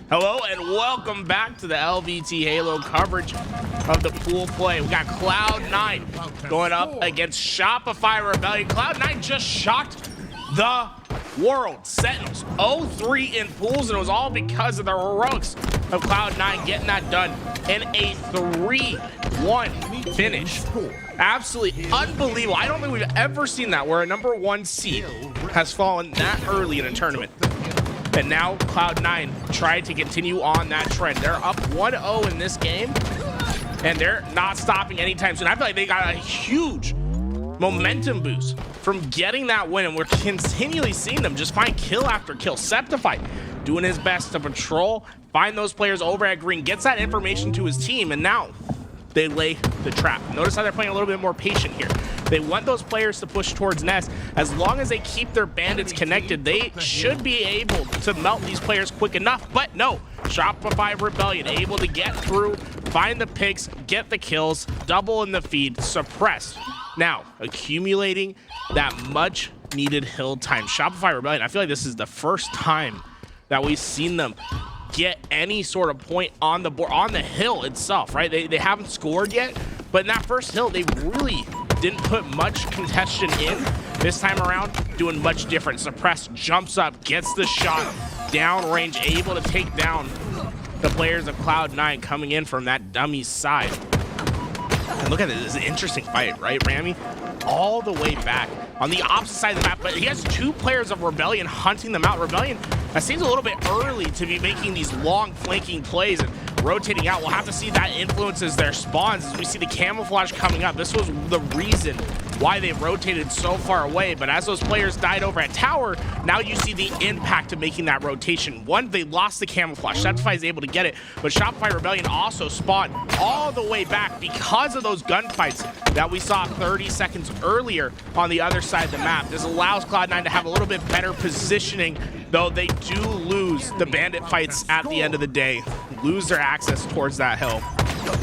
Hello and welcome back to the LVT Halo coverage of the pool play. We got Cloud9 going up against Shopify Rebellion. Cloud9 just shocked the world. Sentinels 0-3 in pools, and it was all because of the heroics of Cloud9 getting that done in a 3-1 finish. Absolutely unbelievable. I don't think we've ever seen that where a #1 seed has fallen that early in a tournament. And now Cloud9 tried to continue on that trend. They're up 1-0 in this game, and they're not stopping anytime soon. I feel like they got a huge momentum boost from getting that win, and we're continually seeing them just find kill after kill. Sceptify doing his best to patrol, find those players over at green, gets that information to his team, and now they lay the trap. Notice how they're playing a little bit more patient here. They want those players to push towards Nest. As long as they keep their bandits connected, they should be able to melt these players quick enough. But no, Shopify Rebellion able to get through, find the picks, get the kills, double in the feed, suppressed. Now, accumulating that much needed hill time. Shopify Rebellion, I feel like this is the first time that we've seen them get any sort of point on the board, on the hill itself, right? They haven't scored yet, but in that first hill, they really didn't put much contention in. This time around, doing much different. Suppress jumps up, gets the shot, downrange, able to take down the players of Cloud9 coming in from that dummy side. And look at this, it's an interesting fight, right, Rammyy? All the way back on the opposite side of the map, but he has two players of Rebellion hunting them out. Rebellion, that seems a little bit early to be making these long flanking plays and rotating out. We'll have to see that influences their spawns as we see the camouflage coming up. This was the reason why they rotated so far away, but as those players died over at tower, now you see the impact of making that rotation. One, they lost the camouflage. Sceptify is able to get it, but Shopify Rebellion also spawned all the way back because of those gunfights that we saw 30 seconds earlier on the other side of the map. This allows Cloud9 to have a little bit better positioning, though they do lose the bandit fights at the end of the day, lose their access towards that hill,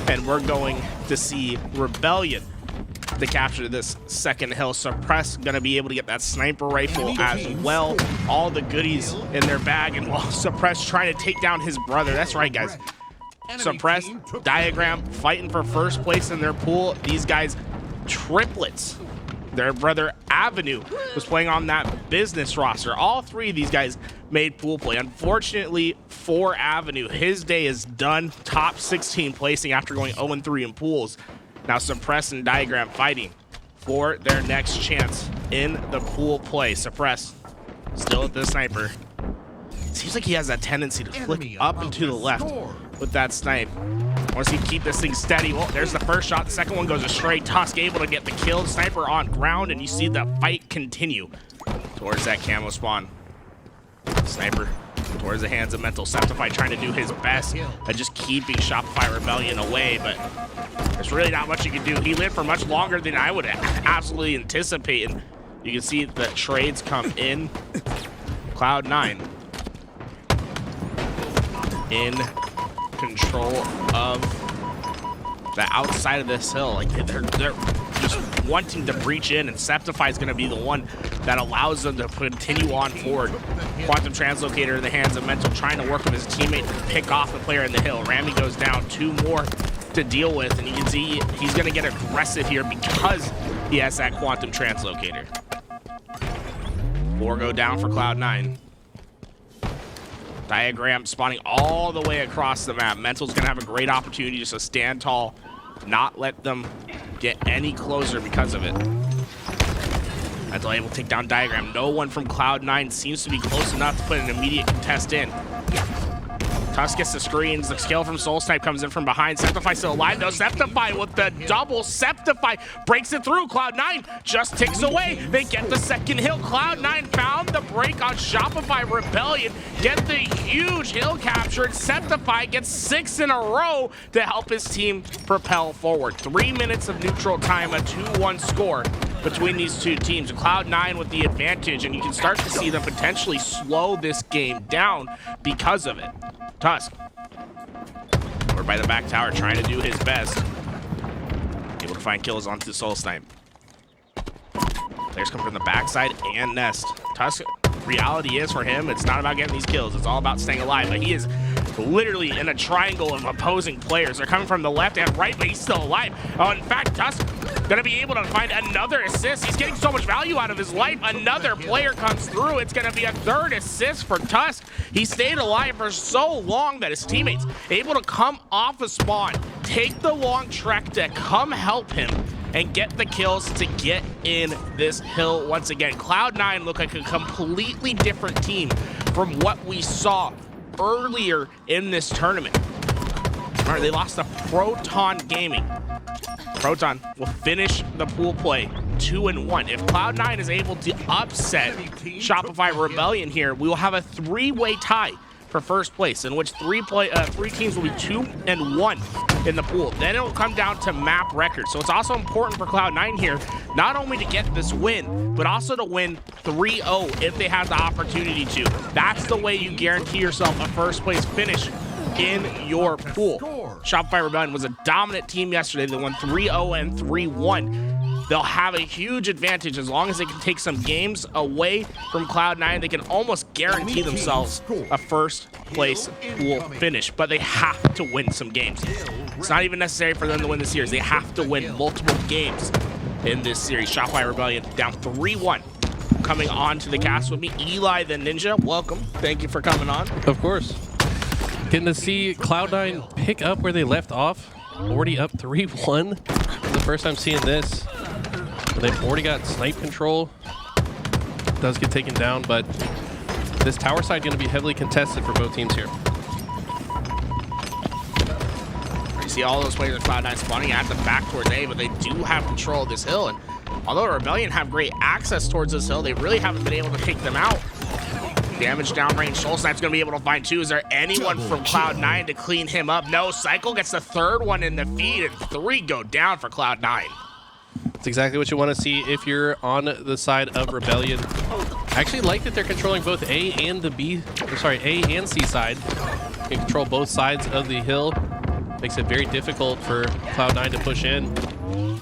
and we're going to see Rebellion to capture this second hill. Suppress gonna be able to get that sniper rifle as well. All the goodies in their bag, and while Suppress trying to take down his brother. That's right, guys. Suppress, Diagram fighting for first place in their pool. These guys, triplets. Their brother Avenue was playing on that business roster. All three of these guys made pool play. Unfortunately for Avenue, his day is done. Top 16 placing after going 0-3 in pools. Now Suppress and Diagram fighting for their next chance in the pool play. Suppress still at the sniper. Seems like he has that tendency to flick up and to the left with that snipe. Wants to keep this thing steady. Well, there's the first shot. The second one goes astray. Tusk able to get the kill. Sniper on ground, and you see the fight continue towards that camo spawn. Sniper towards the hands of Mental. Sceptify trying to do his best at just keeping Shopify Rebellion away, but there's really not much you can do. He lived for much longer than I would absolutely anticipate, and you can see the trades come in. Cloud9 in control of the outside of this hill. Like they're just wanting to breach in, and Sceptify is going to be the one that allows them to continue on forward. Quantum Translocator in the hands of Mental, trying to work with his teammate to pick off the player in the hill. Rammyy goes down, two more to deal with, and you can see he's going to get aggressive here because he has that Quantum Translocator. 4 go down for Cloud9. Diagram spawning all the way across the map. Mental's gonna have a great opportunity just to stand tall, not let them get any closer because of it. Mental able to take down Diagram. No one from Cloud9 seems to be close enough to put an immediate contest in. Tusk gets the screens. The skill from SoulSnipe comes in from behind. Sceptify still alive though. Sceptify with the double. Sceptify breaks it through. Cloud9 just ticks away. They get the second hill. Cloud9 found the break on Shopify Rebellion. Get the huge hill capture. And Sceptify gets 6 in a row to help his team propel forward. 3 minutes of neutral time, a 2-1 score between these two teams. Cloud9 with the advantage, and you can start to see them potentially slow this game down because of it. Tusk, or by the back tower, trying to do his best. Able to find kills onto SoulSnipe. Players come from the backside and Nest. Tusk reality is for him, it's not about getting these kills. It's all about staying alive. But he is literally in a triangle of opposing players. They're coming from the left and right, but he's still alive. Oh, in fact, Tusk gonna be able to find another assist. He's getting so much value out of his life. Another player comes through. It's gonna be a third assist for Tusk. He stayed alive for so long that his teammates able to come off a spawn, take the long trek to come help him, and get the kills to get in this hill once again. Cloud9 look like a completely different team from what we saw earlier in this tournament. All right, they lost to Proton Gaming. Proton will finish the pool play 2-1. If Cloud9 is able to upset Shopify Rebellion here, we will have a three-way tie for first place, in which three teams will be 2-1 in the pool. Then it will come down to map record. So it's also important for Cloud9 here, not only to get this win, but also to win 3-0 if they have the opportunity to. That's the way you guarantee yourself a first place finish in your pool. Shopify Rebellion was a dominant team yesterday. They won 3-0 and 3-1. They'll have a huge advantage as long as they can take some games away from Cloud9. They can almost guarantee themselves a first place pool finish, but they have to win some games. It's not even necessary for them to win the series. They have to win multiple games in this series. Shopify Rebellion down 3-1. Coming on to the cast with me, Eli the Ninja. Welcome. Thank you for coming on. Of course. Getting to see Cloud9 pick up where they left off. Already up 3-1. The first time seeing this. They've already got snipe control. Does get taken down, but this tower side going to be heavily contested for both teams here. You see all those players of Cloud9 spawning at the back towards A, but they do have control of this hill. And although Rebellion have great access towards this hill, they really haven't been able to take them out. Damage downrange. SoulSnipe's going to be able to find two. Is there anyone from Cloud9 to clean him up? No. Cykul gets the third one in the feed, and three go down for Cloud9. That's exactly what you want to see if you're on the side of Rebellion. I actually like that they're controlling both A and A and C side. You can control both sides of the hill. Makes it very difficult for Cloud9 to push in.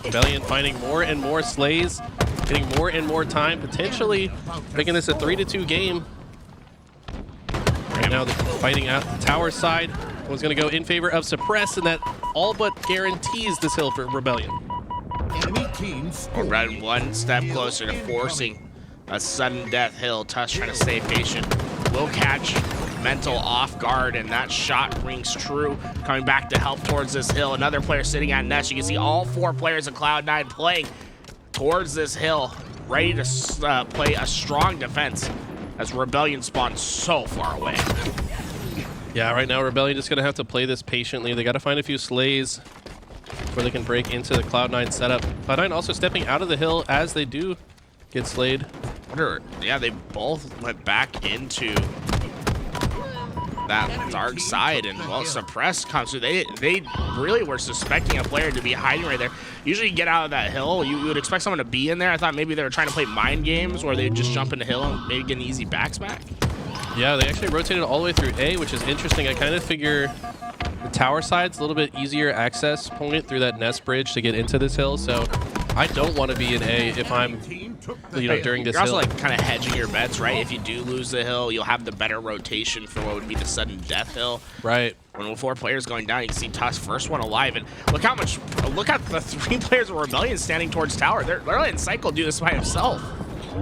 Rebellion finding more and more slays, getting more and more time, potentially making this a 3-2 game. Right now they're fighting out the tower side. One's going to go in favor of Suppress, and that all but guarantees this hill for Rebellion. We're running one step closer to forcing a sudden death hill. Tusk trying to stay patient. Will catch Mental off guard, and that shot rings true. Coming back to help towards this hill. Another player sitting at nest. You can see all four players of Cloud9 playing towards this hill, ready to play a strong defense as Rebellion spawns so far away. Yeah, right now Rebellion just going to have to play this patiently. They got to find a few slays where they can break into the Cloud9 setup. Cloud9 also stepping out of the hill as they do get slayed. Yeah, they both went back into that dark side, and well, Suppress comes through. They really were suspecting a player to be hiding right there. Usually you get out of that hill, you would expect someone to be in there. I thought maybe they were trying to play mind games where they'd just jump in the hill and maybe get an easy backsmack. Yeah, they actually rotated all the way through A, which is interesting. I kind of figure the tower side's a little bit easier access point through that nest bridge to get into this hill, so I don't want to be in A if I'm, during this hill. You're also like kind of hedging your bets, right? If you do lose the hill, you'll have the better rotation for what would be the sudden death hill. Right. When with four players going down, you can see Tusk first one alive, and look at the three players of Rebellion standing towards tower. They're letting Cykul do this by himself.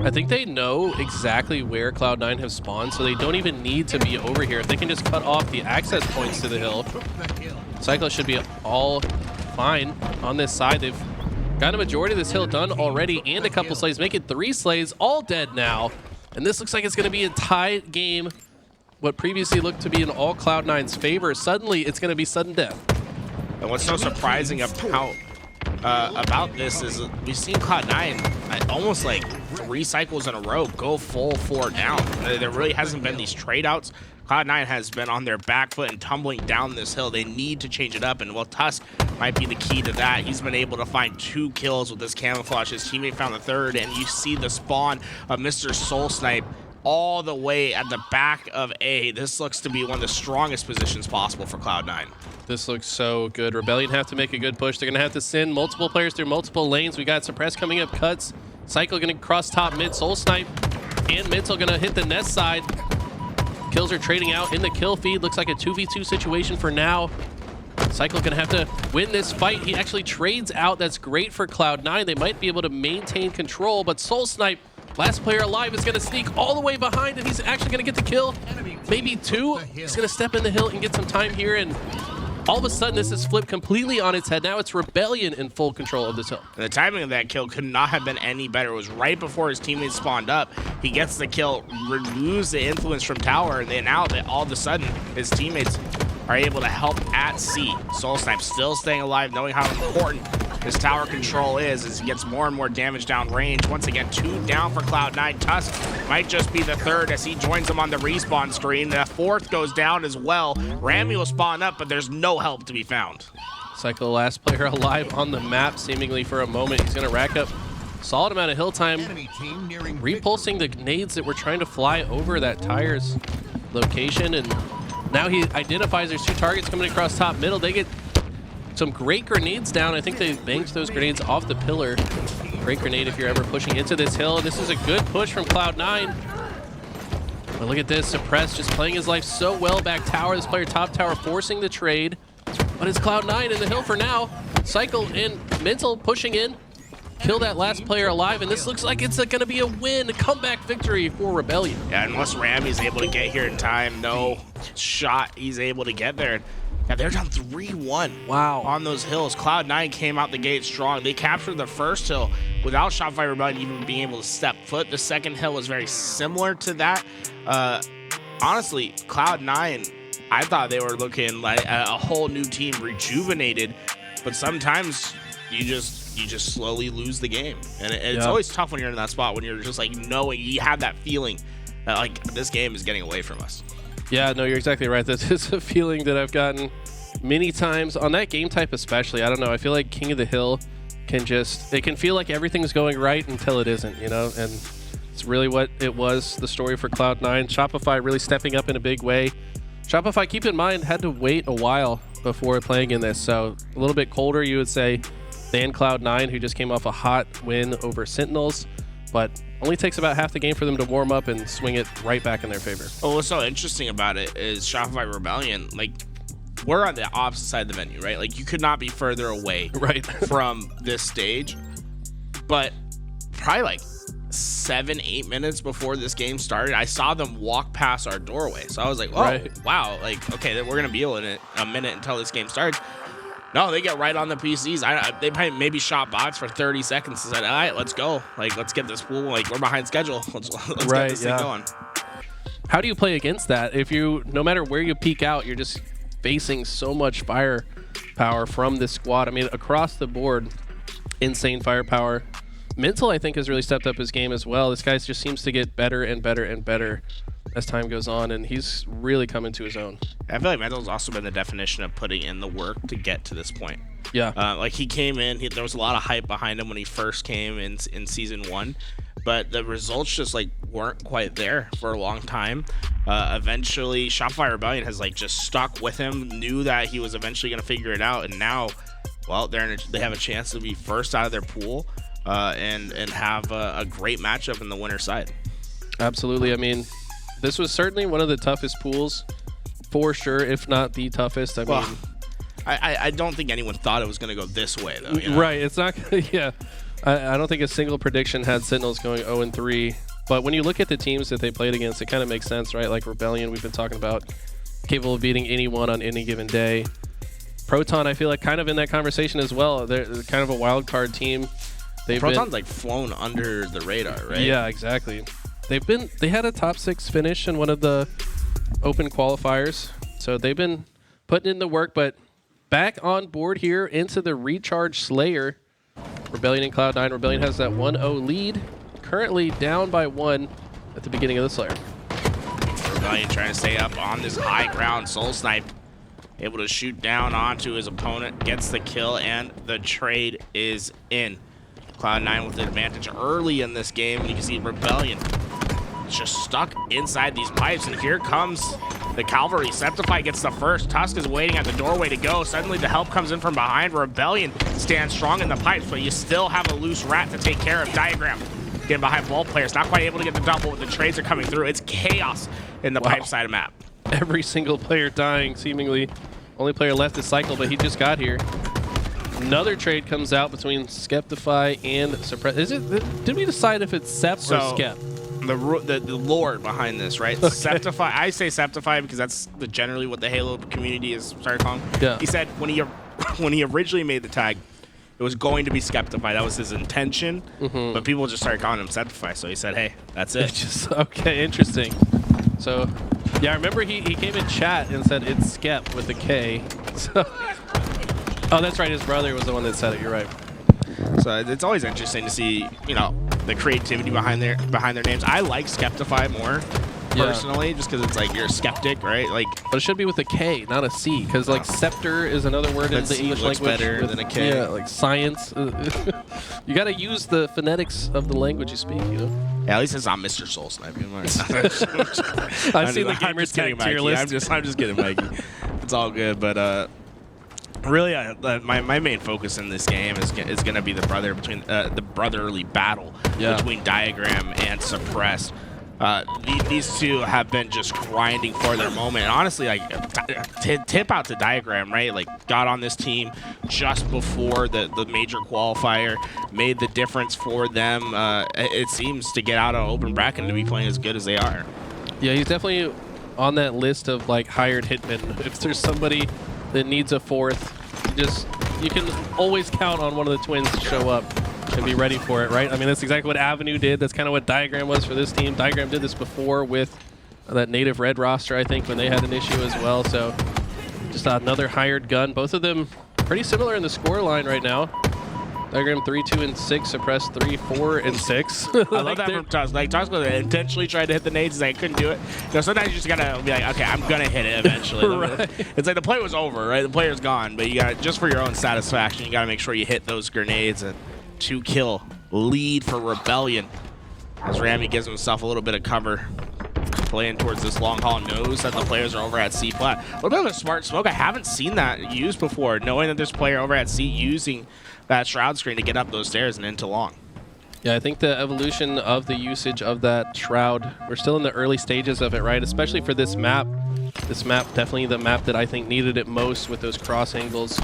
I think they know exactly where Cloud9 have spawned, so they don't even need to be over here. If they can just cut off the access points to the hill, Cykul should be all fine on this side. They've got a majority of this hill done already, and a couple slays, make it 3 slays, all dead now. And this looks like it's going to be a tied game. What previously looked to be in all Cloud9's favor, suddenly it's going to be sudden death. And what's so surprising about this is we've seen Cloud9 almost like 3 cycles in a row go full 4 down. There really hasn't been these trade outs. Cloud9 has been on their back foot and tumbling down this hill. They need to change it up, and well, Tusk might be the key to that. He's been able to find 2 kills with this camouflage. His teammate found the 3rd, and you see the spawn of Mr. SoulSnipe all the way at the back of A. This looks to be one of the strongest positions possible for Cloud9. This looks so good. Rebellion have to make a good push. They're going to have to send multiple players through multiple lanes. We got Suppress coming up, cuts. Cykul going to cross top mid. SoulSnipe and Mental gonna hit the nest side. Kills are trading out in the kill feed. Looks like a 2v2 situation for now. Cykul gonna have to win this fight. He actually trades out. That's great for Cloud9. They might be able to maintain control, but SoulSnipe, last player alive, is gonna sneak all the way behind, and he's actually gonna get the kill. Maybe two. He's gonna step in the hill and get some time here, and all of a sudden this is flipped completely on its head. Now it's Rebellion in full control of this hill. And the timing of that kill could not have been any better. It was right before his teammates spawned up. He gets the kill, removes the influence from tower, and then now that all of a sudden his teammates are able to help at C. SoulSnipe still staying alive, knowing how important his tower control is as he gets more and more damage down range. Once again, 2 down for Cloud9. Tusk might just be the third as he joins them on the respawn screen. The fourth goes down as well. Rammyy will spawn up, but there's no help to be found. Cykul, last player alive on the map, seemingly for a moment. He's going to rack up a solid amount of hill time, repulsing the grenades that were trying to fly over that tire's location, and now he identifies there's 2 targets coming across top middle. They get some great grenades down. I think they banked those grenades off the pillar. Great grenade if you're ever pushing into this hill. This is a good push from Cloud9. But look at this, Suppress just playing his life so well back tower. This player top tower forcing the trade. But it's Cloud9 in the hill for now. Cykul and Mental pushing in. Kill that last player alive, and this looks like it's going to be a win, a comeback victory for Rebellion. Yeah, unless Rammy's able to get here in time, no shot he's able to get there. Yeah, they're down 3-1 on those hills. Cloud9 came out the gate strong. They captured the first hill without Shopify Rebellion even being able to step foot. The second hill was very similar to that. Honestly, Cloud9, I thought they were looking like a whole new team, rejuvenated, but sometimes you just slowly lose the game, and it's always tough when you're in that spot, when you're just like knowing you have that feeling that like this game is getting away from us. Yeah, no, you're exactly right. This is a feeling that I've gotten many times on that game type, especially. I don't know. I feel like King of the Hill can it can feel like everything's going right until it isn't, you know. And it's really what it was. The story for Cloud9. Shopify really stepping up in a big way. Shopify, keep in mind, had to wait a while before playing in this, so a little bit colder, you would say, than Cloud9, who just came off a hot win over Sentinels, but only takes about half the game for them to warm up and swing it right back in their favor. Well, what's so interesting about it is Shopify Rebellion, like, we're on the opposite side of the venue, right? Like, you could not be further away from this stage, but probably like 7-8 minutes before this game started, I saw them walk past our doorway. So I was like, oh, wow, like, okay, we're going to be in a minute until this game starts. No, they get right on the PCs. They probably maybe shot bots for 30 seconds and said, all right, let's go. Like, let's get this pool. Like, we're behind schedule. Let's get this thing going. How do you play against that? If no matter where you peek out, you're just facing so much firepower from this squad. I mean, across the board, insane firepower. Mental, I think, has really stepped up his game as well. This guy just seems to get better and better and better as time goes on, and he's really coming to his own. I feel like Mental's also been the definition of putting in the work to get to this point. Yeah. Like, he came in, there was a lot of hype behind him when he first came in Season 1, but the results just, like, weren't quite there for a long time. Eventually, Shopify Rebellion has, like, just stuck with him, knew that he was eventually going to figure it out, and now, well, they have a chance to be first out of their pool and have a great matchup in the winner's side. Absolutely. I mean, this was certainly one of the toughest pools, for sure, if not the toughest. I mean, I don't think anyone thought it was going to go this way, though. You know? Right. It's not. Yeah. I don't think a single prediction had Sentinels going 0-3. But when you look at the teams that they played against, it kind of makes sense, right? Like Rebellion, we've been talking about, capable of beating anyone on any given day. Proton, I feel like, kind of in that conversation as well. They're kind of a wild card team. Proton's like flown under the radar, right? Yeah, exactly. They had a top 6 finish in one of the open qualifiers, so they've been putting in the work. But back on board here into the Recharge Slayer, Rebellion and Cloud9. Rebellion has that 1-0 lead, currently down by 1 at the beginning of the Slayer. Rebellion trying to stay up on this high ground. SoulSnipe able to shoot down onto his opponent, gets the kill, and the trade is in. Cloud9 with the advantage early in this game. You can see Rebellion just stuck inside these pipes, and here comes the cavalry. Sceptify gets the first. Tusk is waiting at the doorway to go. Suddenly the help comes in from behind. Rebellion stands strong in the pipes, but you still have a loose rat to take care of. Diagram getting behind both players. Not quite able to get the double. The trades are coming through. It's chaos in the pipe side of map. Every single player dying, seemingly. Only player left is Cykul, but he just got here. Another trade comes out between Sceptify and Suppress. Did we decide if it's Sep or Skep? The lore behind this, right? Okay. Sceptify. I say Sceptify because that's generally what the Halo community is started calling. Yeah. He said when he originally made the tag, it was going to be Sceptify. That was his intention. But people just started calling him Sceptify, so he said, "Hey, that's it." Okay, interesting. So, yeah, I remember he came in chat and said it's Skep with a K. So, oh, that's right. His brother was the one that said it. You're right. So it's always interesting to see, you know, the creativity behind their names. I like Sceptify more personally, just because it's like you're a skeptic, right? Like, but it should be with a K, not a C, because like scepter is another word in the English language. Better than a K. Yeah, like science. You got to use the phonetics of the language you speak, you know. Yeah, at least it's not Mr. SoulSnipe. I've seen the gamer's tag tier list. I'm just kidding, Mikey. It's all good, but really, my main focus in this game is going to be the brotherly battle between Diagram and Suppressed. These two have been just grinding for their moment. And honestly, like, tip out to Diagram, right? Like, got on this team just before the major qualifier, made the difference for them. It seems to get out of open bracket and to be playing as good as they are. Yeah, he's definitely on that list of like hired hitmen. If there's somebody that needs a fourth, you can always count on one of the twins to show up and be ready for it, right? I mean, that's exactly what Avenue did. That's kind of what Diagram was for this team. Diagram did this before with that native red roster, I think, when they had an issue as well. So just another hired gun. Both of them pretty similar in the score line right now. Diagram 3, 2, and 6. Suppressed 3, 4, and 6. I love that from Tusk. Like, Tusk intentionally tried to hit the nades. He's like, I couldn't do it. You know, sometimes you just gotta be like, okay, I'm gonna hit it eventually. Right. It's like the play was over, right? The player's gone, but you got just for your own satisfaction, you gotta make sure you hit those grenades. And 2-kill lead for Rebellion as Rammyy gives himself a little bit of cover, playing towards this long haul. Knows that the players are over at C flat. A little bit of a smart smoke. I haven't seen that used before, knowing that there's a player over at C using that shroud screen to get up those stairs and into long. Yeah, I think the evolution of the usage of that shroud, we're still in the early stages of it, right? Especially for this map. This map, definitely the map that I think needed it most with those cross angles.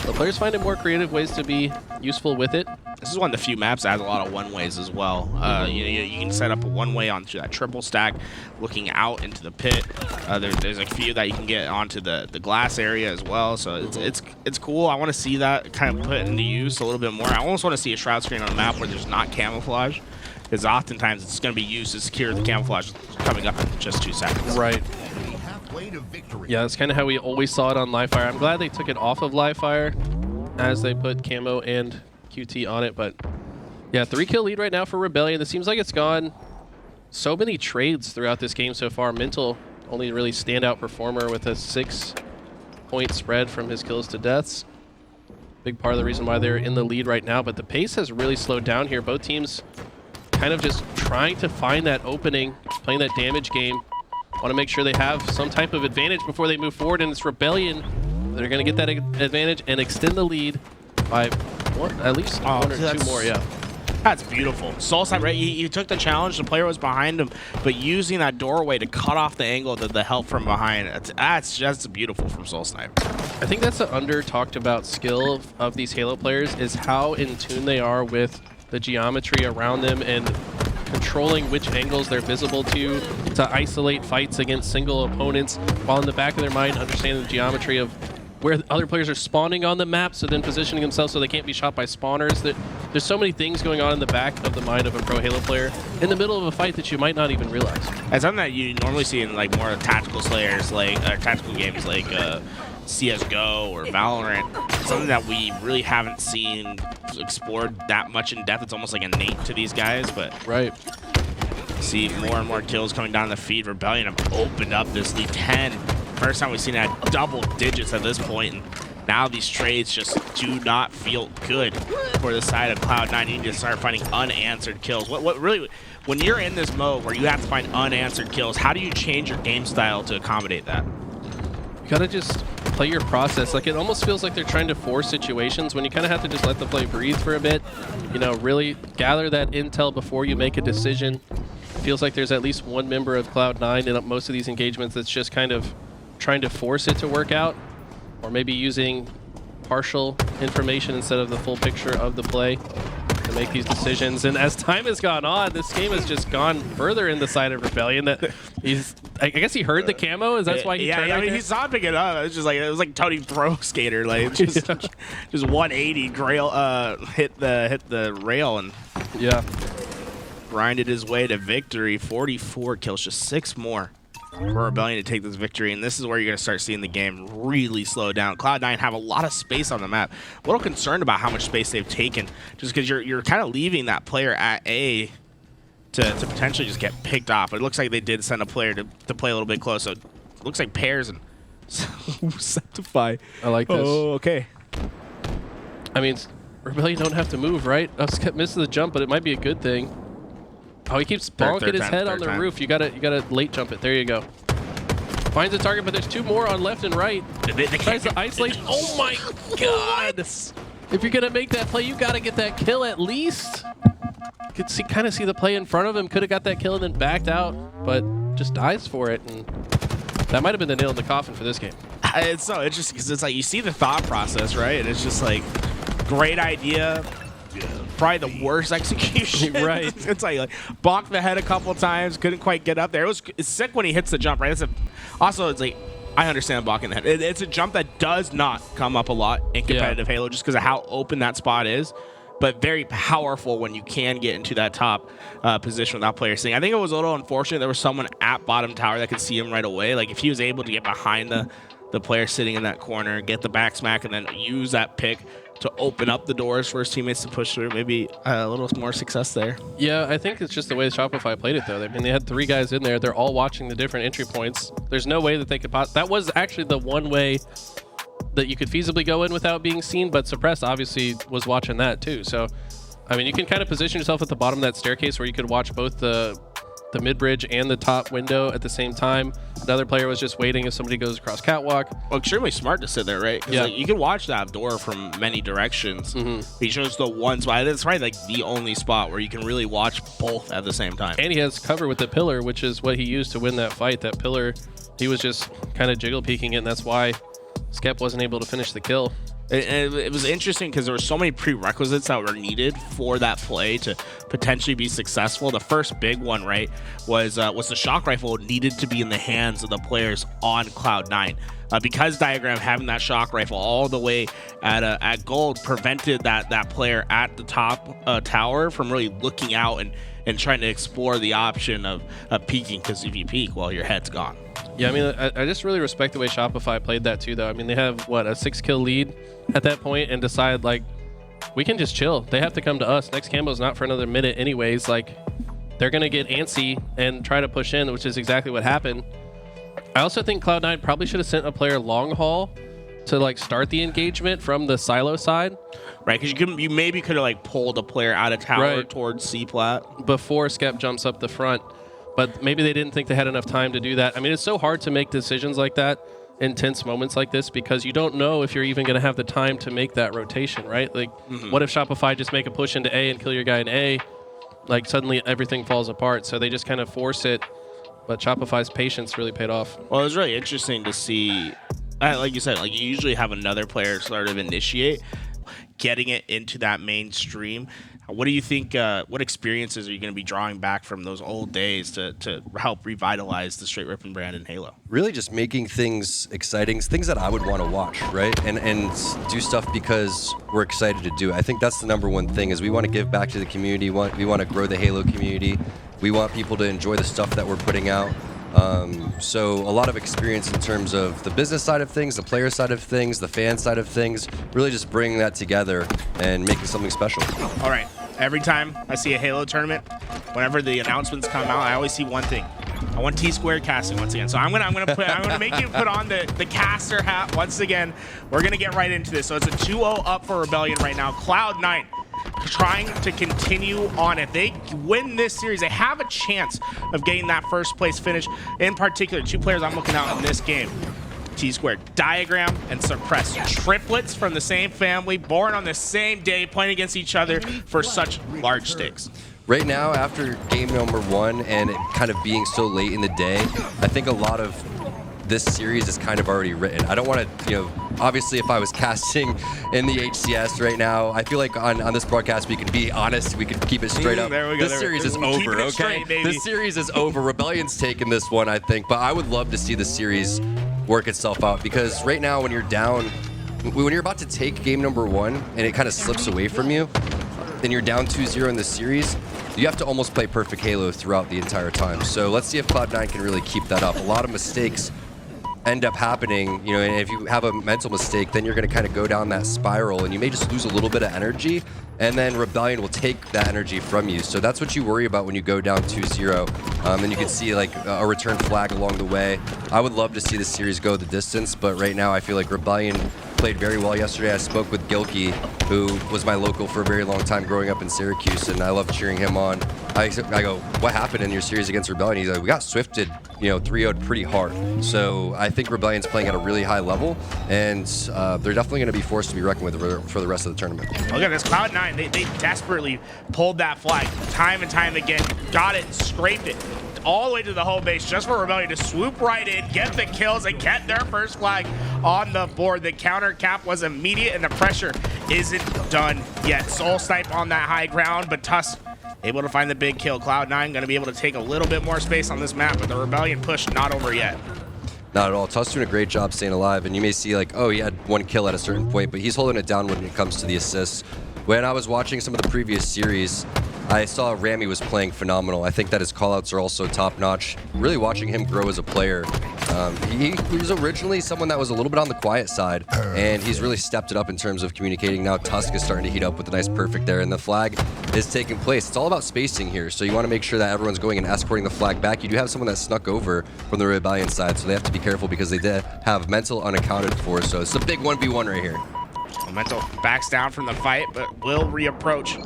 The players finding more creative ways to be useful with it. This is one of the few maps that has a lot of one-ways as well. You can set up a one-way onto that triple stack, looking out into the pit. There's a few that you can get onto the glass area as well. So it's cool. I want to see that kind of put into use a little bit more. I almost want to see a shroud screen on a map where there's not camouflage, because oftentimes it's going to be used to secure the camouflage coming up in just 2 seconds. Right. Yeah, that's kind of how we always saw it on Livefire. I'm glad they took it off of Livefire as they put camo and QT on it, but yeah, 3-kill lead right now for Rebellion. It seems like it's gone so many trades throughout this game so far. Mental, only really standout performer with a 6-point spread from his kills to deaths. Big part of the reason why they're in the lead right now, but the pace has really slowed down here. Both teams kind of just trying to find that opening, playing that damage game. Want to make sure they have some type of advantage before they move forward, and it's Rebellion. They're going to get that advantage and extend the lead by at least one or two more, yeah. That's beautiful. SoulSnipe, right? He took the challenge. The player was behind him, but using that doorway to cut off the angle, the help from behind. That's just beautiful from SoulSnipe. I think that's the under-talked about skill of these Halo players, is how in tune they are with the geometry around them and controlling which angles they're visible to isolate fights against single opponents, while in the back of their mind understanding the geometry of where other players are spawning on the map, so then positioning themselves so they can't be shot by spawners. There's so many things going on in the back of the mind of a pro Halo player in the middle of a fight that you might not even realize. It's something that you normally see in like more tactical slayers, like tactical games like CSGO or Valorant. Something that we really haven't seen explored that much in depth. It's almost like innate to these guys, but right. See more and more kills coming down the feed. Rebellion have opened up this lead 10. First time we've seen it at double digits at this point, and now these trades just do not feel good for the side of Cloud9. You need to start finding unanswered kills. What really, when you're in this mode where you have to find unanswered kills, how do you change your game style to accommodate that? You gotta just play your process. Like, it almost feels like they're trying to force situations when you kind of have to just let the play breathe for a bit. You know, really gather that intel before you make a decision. It feels like there's at least one member of Cloud9 in most of these engagements that's just kind of trying to force it to work out, or maybe using partial information instead of the full picture of the play to make these decisions. And as time has gone on, this game has just gone further in the side of Rebellion. That I guess he heard the camo. Is that why he turned? Yeah, I mean, he saw it pick it up. It was like Tony Pro Skater, like just 180 grail, hit the rail and grinded his way to victory. 44 kills, just 6 more for Rebellion to take this victory, and this is where you're going to start seeing the game really slow down. Cloud9 have a lot of space on the map. A little concerned about how much space they've taken, just because you're kind of leaving that player at A to potentially just get picked off. It looks like they did send a player to play a little bit close, so it looks like pairs and Sceptify. I like this. Oh, okay. I mean, Rebellion don't have to move, right? I was missing the jump, but it might be a good thing. Oh, he keeps bonking his head on the roof. You gotta late jump it. There you go. Finds a target, but there's 2 more on left and right. They tries to isolate. Oh my god! If you're gonna make that play, you gotta get that kill at least. You could kind of see the play in front of him. Could have got that kill and then backed out, but just dies for it. And that might have been the nail in the coffin for this game. It's so interesting because it's like you see the thought process, right? And it's just like, great idea. Probably the worst execution. Right. It's like bonked the head a couple times, couldn't quite get up there. It's sick when he hits the jump, right? Also, it's like, I understand bonking the head. It's a jump that does not come up a lot in competitive Halo just because of how open that spot is, but very powerful when you can get into that top position without players seeing. I think it was a little unfortunate there was someone at bottom tower that could see him right away. Like, if he was able to get behind the player sitting in that corner, get the back smack, and then use that pick to open up the doors for his teammates to push through, maybe a little more success there. Yeah, I think it's just the way Shopify played it, though. I mean, they had 3 guys in there. They're all watching the different entry points. There's no way that they could that was actually the one way that you could feasibly go in without being seen, but Suppress obviously was watching that too. So, I mean, you can kind of position yourself at the bottom of that staircase where you could watch both the mid-bridge and the top window at the same time. Another player was just waiting if somebody goes across catwalk. Well, extremely smart to sit there, right? Yeah. Like, you can watch that door from many directions. He shows the one spot. That's probably like the only spot where you can really watch both at the same time. And he has cover with the pillar, which is what he used to win that fight. That pillar, he was just kind of jiggle peeking it, and that's why Skep wasn't able to finish the kill. It was interesting because there were so many prerequisites that were needed for that play to potentially be successful. The first big one, right, was the shock rifle needed to be in the hands of the players on Cloud9. Because Diagram having that shock rifle all the way at gold prevented that player at the top tower from really looking out and trying to explore the option of peeking, because if you peek, well, your head's gone. Yeah, I mean, I just really respect the way Shopify played that too, though. I mean, they have, what, a 6-kill lead at that point and decide, like, we can just chill. They have to come to us. Next Cambo's not for another minute anyways. Like, they're going to get antsy and try to push in, which is exactly what happened. I also think Cloud9 probably should have sent a player long haul to, like, start the engagement from the silo side. Right, because you maybe could have, like, pulled a player out of tower towards C-plat before Skep jumps up the front. But maybe they didn't think they had enough time to do that. I mean, it's so hard to make decisions like that in tense moments like this because you don't know if you're even going to have the time to make that rotation, right? Like, what if Shopify just make a push into A and kill your guy in A? Like, suddenly everything falls apart. So they just kind of force it. But Shopify's patience really paid off. Well, it was really interesting to see, like you said, like, you usually have another player sort of initiate getting it into that mainstream. What do you think, what experiences are you going to be drawing back from those old days to help revitalize the straight ripping brand in Halo? Really just making things exciting, things that I would want to watch, right? And do stuff because we're excited to do it. I think that's the number one thing is we want to give back to the community. We want to grow the Halo community. We want people to enjoy the stuff that we're putting out. So a lot of experience in terms of the business side of things, the player side of things, the fan side of things, really just bringing that together and making something special. All right. Every time I see a Halo tournament, whenever the announcements come out, I always see one thing. I want T-Squared casting once again. So I'm gonna make you put on the caster hat once again. We're gonna get right into this. So it's a 2-0 up for Rebellion right now. Cloud9 trying to continue on. If they win this series, they have a chance of getting that first place finish. In particular, 2 players I'm looking out in this game. T-Squared, Diagram, and Suppress. Triplets from the same family, born on the same day, playing against each other for such large stakes. Right now, after game number 1 and it kind of being so late in the day, I think a lot of this series is kind of already written. I don't want to, obviously if I was casting in the HCS right now, I feel like on this broadcast we can be honest, we can keep it straight up. There we go. This series is over, okay? Straight, this series is over. Rebellion's taken this one, I think, but I would love to see the series work itself out, because right now when you're down, when you're about to take game number 1 and it kind of slips away from you, and you're down 2-0 in the series, you have to almost play perfect Halo throughout the entire time. So let's see if Cloud9 can really keep that up. A lot of mistakes end up happening, and if you have a mental mistake, then you're going to kind of go down that spiral, and you may just lose a little bit of energy, and then Rebellion will take that energy from you. So that's what you worry about when you go down 2-0. And you can see like a return flag along the way. I would love to see the series go the distance, but right now I feel like Rebellion played very well yesterday. I spoke with Gilkey, who was my local for a very long time growing up in Syracuse, and I love cheering him on. I go, what happened in your series against Rebellion? He's like, we got swifted, 3-0'd pretty hard. So I think Rebellion's playing at a really high level, and they're definitely going to be forced to be reckoned with for the rest of the tournament. Look at this, Cloud9, they desperately pulled that flag time and time again, got it, scraped it, all the way to the home base just for Rebellion to swoop right in, get the kills, and get their first flag on the board. The counter cap was immediate, and the pressure isn't done yet. SoulSnipe on that high ground, but Tusk able to find the big kill. Cloud9 going to be able to take a little bit more space on this map, but the Rebellion push not over yet. Not at all. Tusk's doing a great job staying alive, and you may see like, oh, he had 1 kill at a certain point, but he's holding it down when it comes to the assists. When I was watching some of the previous series, I saw Rammyy was playing phenomenal. I think that his callouts are also top-notch. Really watching him grow as a player. He was originally someone that was a little bit on the quiet side, and he's really stepped it up in terms of communicating. Now Tusk is starting to heat up with a nice perfect there, and the flag is taking place. It's all about spacing here, so you want to make sure that everyone's going and escorting the flag back. You do have someone that snuck over from the Rebellion side, so they have to be careful because they did have Mental unaccounted for, so it's a big 1v1 right here. Mental backs down from the fight, but will reapproach.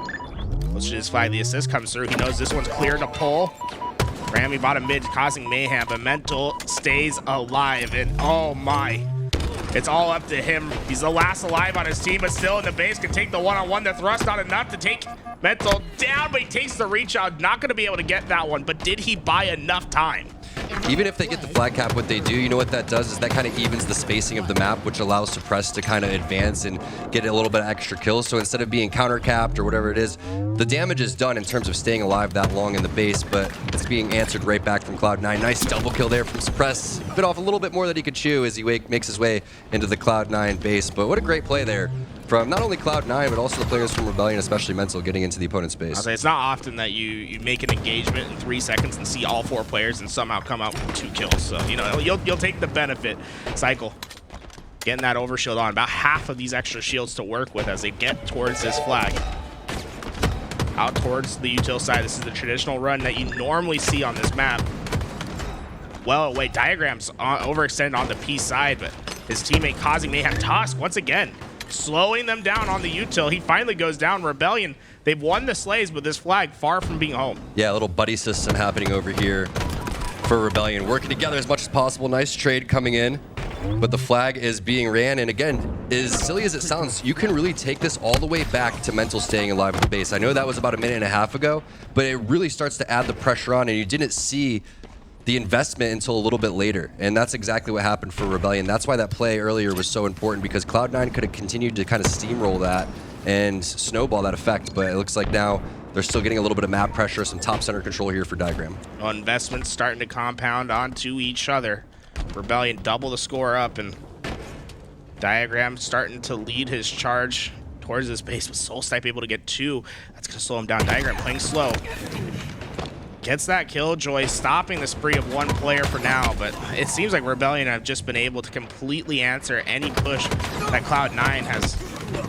Let's just flag. The assist comes through. He knows this one's clear to pull. Rammyy bottom mid causing mayhem, but Mental stays alive, and oh my. It's all up to him. He's the last alive on his team, but still in the base, can take the one-on-one. The thrust not enough to take Mental down, but he takes the reach out. Not going to be able to get that one, but did he buy enough time? Even if they get the flag cap, what they do, you know what that does is that kind of evens the spacing of the map, which allows Suppress to kind of advance and get a little bit of extra kills. So instead of being counter capped or whatever it is, the damage is done in terms of staying alive that long in the base, but it's being answered right back from Cloud9. Nice double kill there from Suppress. Bit off a little bit more that he could chew as he makes his way into the Cloud9 base, but what a great play there from not only Cloud9, but also the players from Rebellion, especially Mental, getting into the opponent's base. I'll say it's not often that you make an engagement in 3 seconds and see all 4 players and somehow come out with 2 kills. So, you'll take the benefit. Cykul getting that overshield on. About half of these extra shields to work with as they get towards this flag. Out towards the util side. This is the traditional run that you normally see on this map. Well away. Diagrams overextended on the P side, but his teammate causing mayhem. Tusk, once again, slowing them down on the util. He finally goes down. Rebellion, they've won the slays, but this flag far from being home. Yeah, a little buddy system happening over here for Rebellion. Working together as much as possible. Nice trade coming in, but the flag is being ran. And again, as silly as it sounds, you can really take this all the way back to Mental staying alive at the base. I know that was about a minute and a half ago, but it really starts to add the pressure on, and you didn't see the investment until a little bit later, and that's exactly what happened for Rebellion. That's why that play earlier was so important, because Cloud9 could have continued to kind of steamroll that and snowball that effect, but it looks like now they're still getting a little bit of map pressure, some top center control here for Diagram. Well, investments starting to compound onto each other. Rebellion double the score up, and Diagram starting to lead his charge towards this base, with SoulSnipe able to get 2. That's going to slow him down. Diagram playing slow. Gets that killjoy, stopping the spree of 1 player for now, but it seems like Rebellion have just been able to completely answer any push that Cloud9 has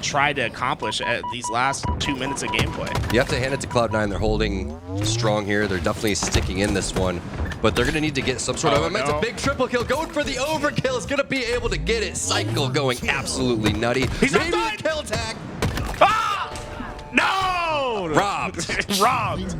tried to accomplish at these last 2 minutes of gameplay. You have to hand it to Cloud9. They're holding strong here. They're definitely sticking in this one, but they're going to need to get some sort of momentum. No. Big triple kill, going for the overkill. Is going to be able to get it. Cykul going absolutely nutty. He's maybe a kill tag. Ah! No! Robbed. Robbed.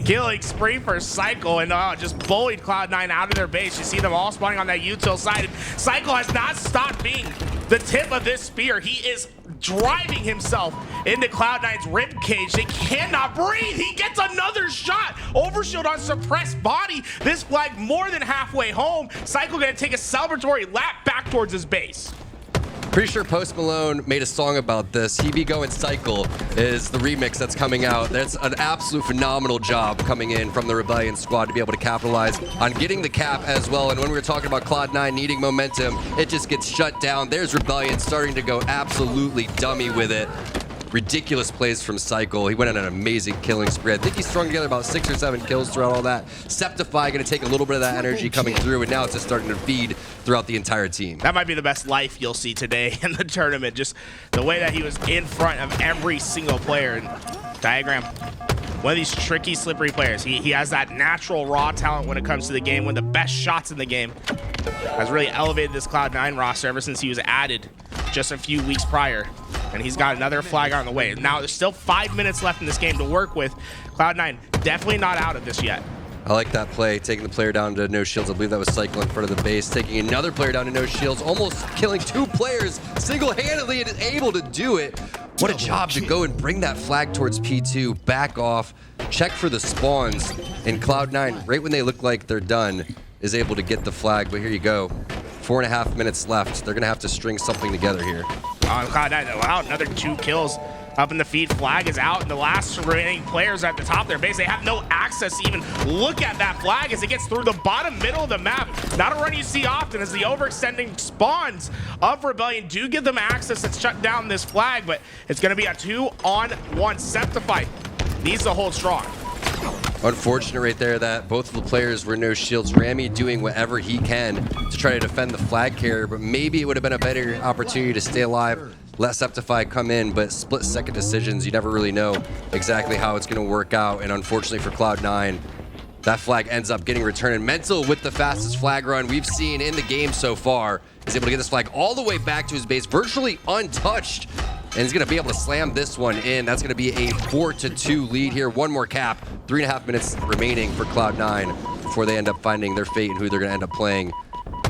killing spree for Cykul, and just bullied Cloud9 out of their base. You see them all spawning on that util side. Cykul has not stopped being the tip of this spear. He is driving himself into Cloud9's rib cage. They cannot breathe. He gets another shot. Overshield on suppressed body. This flag more than halfway home. Cykul gonna take a celebratory lap back towards his base. Pretty sure Post Malone made a song about this. He Be Going Cykul is the remix that's coming out. That's an absolute phenomenal job coming in from the Rebellion squad to be able to capitalize on getting the cap as well. And when we were talking about Cloud9 needing momentum, it just gets shut down. There's Rebellion starting to go absolutely dummy with it. Ridiculous plays from Cykul. He went on an amazing killing spree. I think he's strung together about 6 or 7 kills throughout all that. Sceptify going to take a little bit of that energy coming through, and now it's just starting to feed throughout the entire team. That might be the best life you'll see today in the tournament. Just the way that he was in front of every single player. And Diagram, one of these tricky, slippery players. He has that natural raw talent when it comes to the game. One of the best shots in the game. Has really elevated this Cloud9 roster ever since he was added just a few weeks prior. And he's got another flag on the way. Now there's still 5 minutes left in this game to work with. Cloud9 definitely not out of this yet. I like that play, taking the player down to no shields. I believe that was Cykul in front of the base, taking another player down to no shields, almost killing 2 players single-handedly, and is able to do it. What a job to go and bring that flag towards P2, back off, check for the spawns, and Cloud9, right when they look like they're done, is able to get the flag. But here you go, 4.5 minutes left. They're gonna have to string something together here. Cloud9, wow, another 2 kills up in the feed. Flag is out, and the last remaining players are at the top of their base. They have no access to even look at that flag as it gets through the bottom middle of the map. Not a run you see often, as the overextending spawns of Rebellion do give them access and shut down this flag, but it's going to be a 2-on-1. Sceptify needs to hold strong. Unfortunate right there that both of the players were no shields. Rammyy doing whatever he can to try to defend the flag carrier, but maybe it would have been a better opportunity to stay alive, let Sceptify come in, but split-second decisions, you never really know exactly how it's going to work out. And unfortunately for Cloud9, that flag ends up getting returned. And Mental, with the fastest flag run we've seen in the game so far, is able to get this flag all the way back to his base, virtually untouched. And he's going to be able to slam this one in. That's going to be a 4-2 lead here. One more cap. 3.5 minutes remaining for Cloud9 before they end up finding their fate and who they're going to end up playing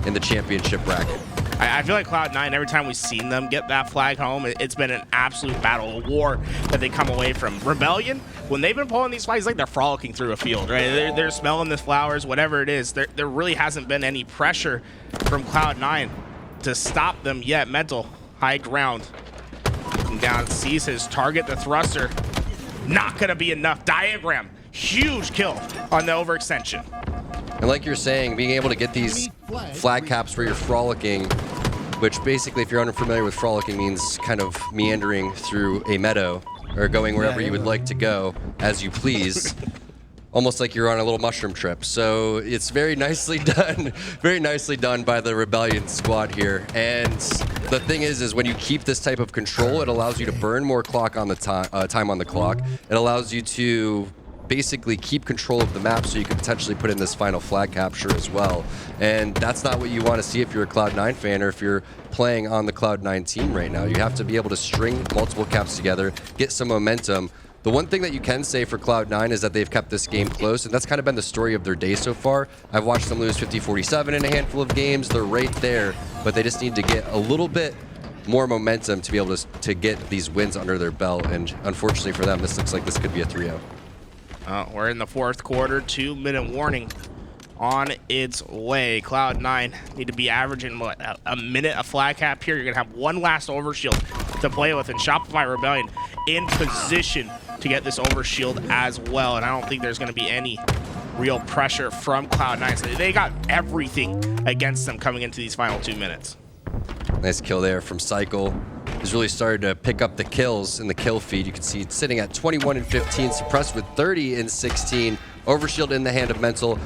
in the championship bracket. I feel like Cloud9, every time we've seen them get that flag home, it's been an absolute battle, a war that they come away from. Rebellion, when they've been pulling these flags, like they're frolicking through a field, right? They're smelling the flowers, whatever it is. There really hasn't been any pressure from Cloud9 to stop them yet. Mental, high ground. Looking down, sees his target, the thruster. Not gonna be enough. Diagram, huge kill on the overextension. And like you're saying, being able to get these flag caps where you're frolicking, which basically, if you're unfamiliar with frolicking, means kind of meandering through a meadow or going wherever you would like to go as you please. Almost like you're on a little mushroom trip. So it's very nicely done by the Rebellion squad here. And the thing is when you keep this type of control, it allows you to burn more clock on the time on the clock. It allows you to basically keep control of the map, so you can potentially put in this final flag capture as well. And that's not what you want to see if you're a Cloud9 fan, or if you're playing on the Cloud9 team right now. You have to be able to string multiple caps together, get some momentum. The one thing that you can say for Cloud9 is that they've kept this game close, and that's kind of been the story of their day so far. I've watched them lose 50-47 in a handful of games. They're right there, but they just need to get a little bit more momentum to be able to get these wins under their belt. And unfortunately for them, this looks like this could be a 3-0. We're in the 4th quarter, 2-minute warning on its way. Cloud9 need to be averaging, what, a minute a flag cap here. You're going to have one last overshield to play with, and Shopify Rebellion in position to get this overshield as well. And I don't think there's going to be any real pressure from Cloud9. So they got everything against them coming into these final 2 minutes. Nice kill there from Cykul. He's really started to pick up the kills in the kill feed. You can see it's sitting at 21 and 15, suppressed with 30 and 16. Overshield in the hand of Mental.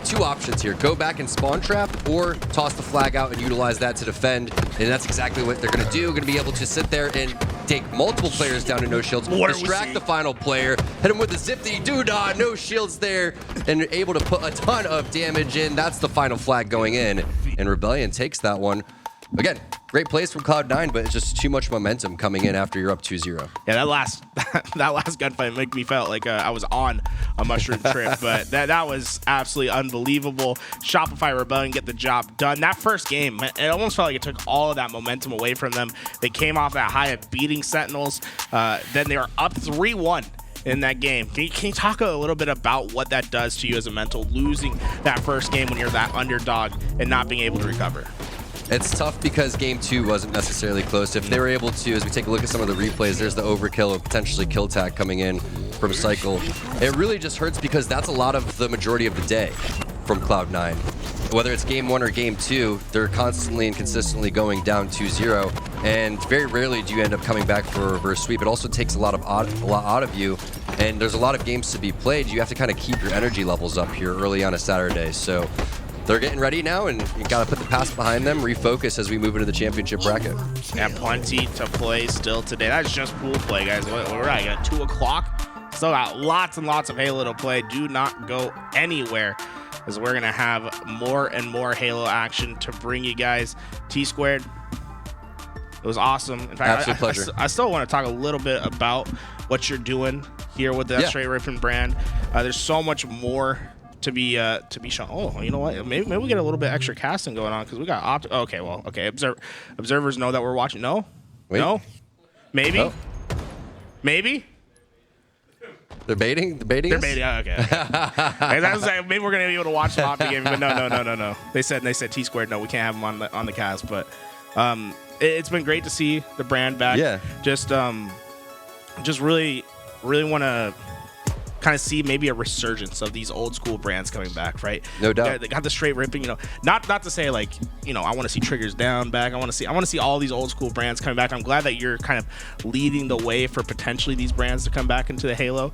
2 options here. Go back and spawn trap, or toss the flag out and utilize that to defend. And that's exactly what they're going to do. Going to be able to sit there and take multiple players down to no shields. Distract the final player. Hit him with the zippity doo-dah. No shields there. And able to put a ton of damage in. That's the final flag going in. And Rebellion takes that one. Again, great plays from Cloud9, but it's just too much momentum coming in after you're up 2-0. Yeah, that last gunfight made me felt like I was on a mushroom trip, but that was absolutely unbelievable. Shopify Rebellion get the job done. That first game, it almost felt like it took all of that momentum away from them. They came off that high of beating Sentinels. Then they were up 3-1 in that game. Can you talk a little bit about what that does to you as a mental, losing that first game when you're that underdog and not being able to recover? It's tough because game 2 wasn't necessarily close. If they were able to, as we take a look at some of the replays, there's the overkill or potentially kill tag coming in from Cykul. It really just hurts because that's a lot of the majority of the day from Cloud9. Whether it's game 1 or game 2, they're constantly and consistently going down 2-0, and very rarely do you end up coming back for a reverse sweep. It also takes a lot out of you, and there's a lot of games to be played. You have to kind of keep your energy levels up here early on a Saturday. So they're getting ready now, and you got to put the past behind them, refocus as we move into the championship bracket. Yeah, plenty to play still today. That's just pool play, guys. We're right at 2 o'clock. Still got lots and lots of Halo to play. Do not go anywhere, as we're going to have more and more Halo action to bring you guys. T-Squared, it was awesome. In fact, absolute pleasure. I still want to talk a little bit about what you're doing here with that Straight Ripping brand. There's so much more to be shown. Oh, you know what? Maybe we get a little bit extra casting going on because we got okay. Observers know that we're watching. No, wait. No, maybe, maybe. They're baiting. They're baiting. Okay. I was like, maybe we're gonna be able to watch the Optic game, but no. They said T-Squared. No, we can't have them on the cast. But it's been great to see the brand back. Yeah. Just really want to kind of see maybe a resurgence of these old school brands coming back, right? No doubt. They got the Straight Ripping, not to say like, I want to see Triggers Down back. I want to see all these old school brands coming back. I'm glad that you're kind of leading the way for potentially these brands to come back into the Halo.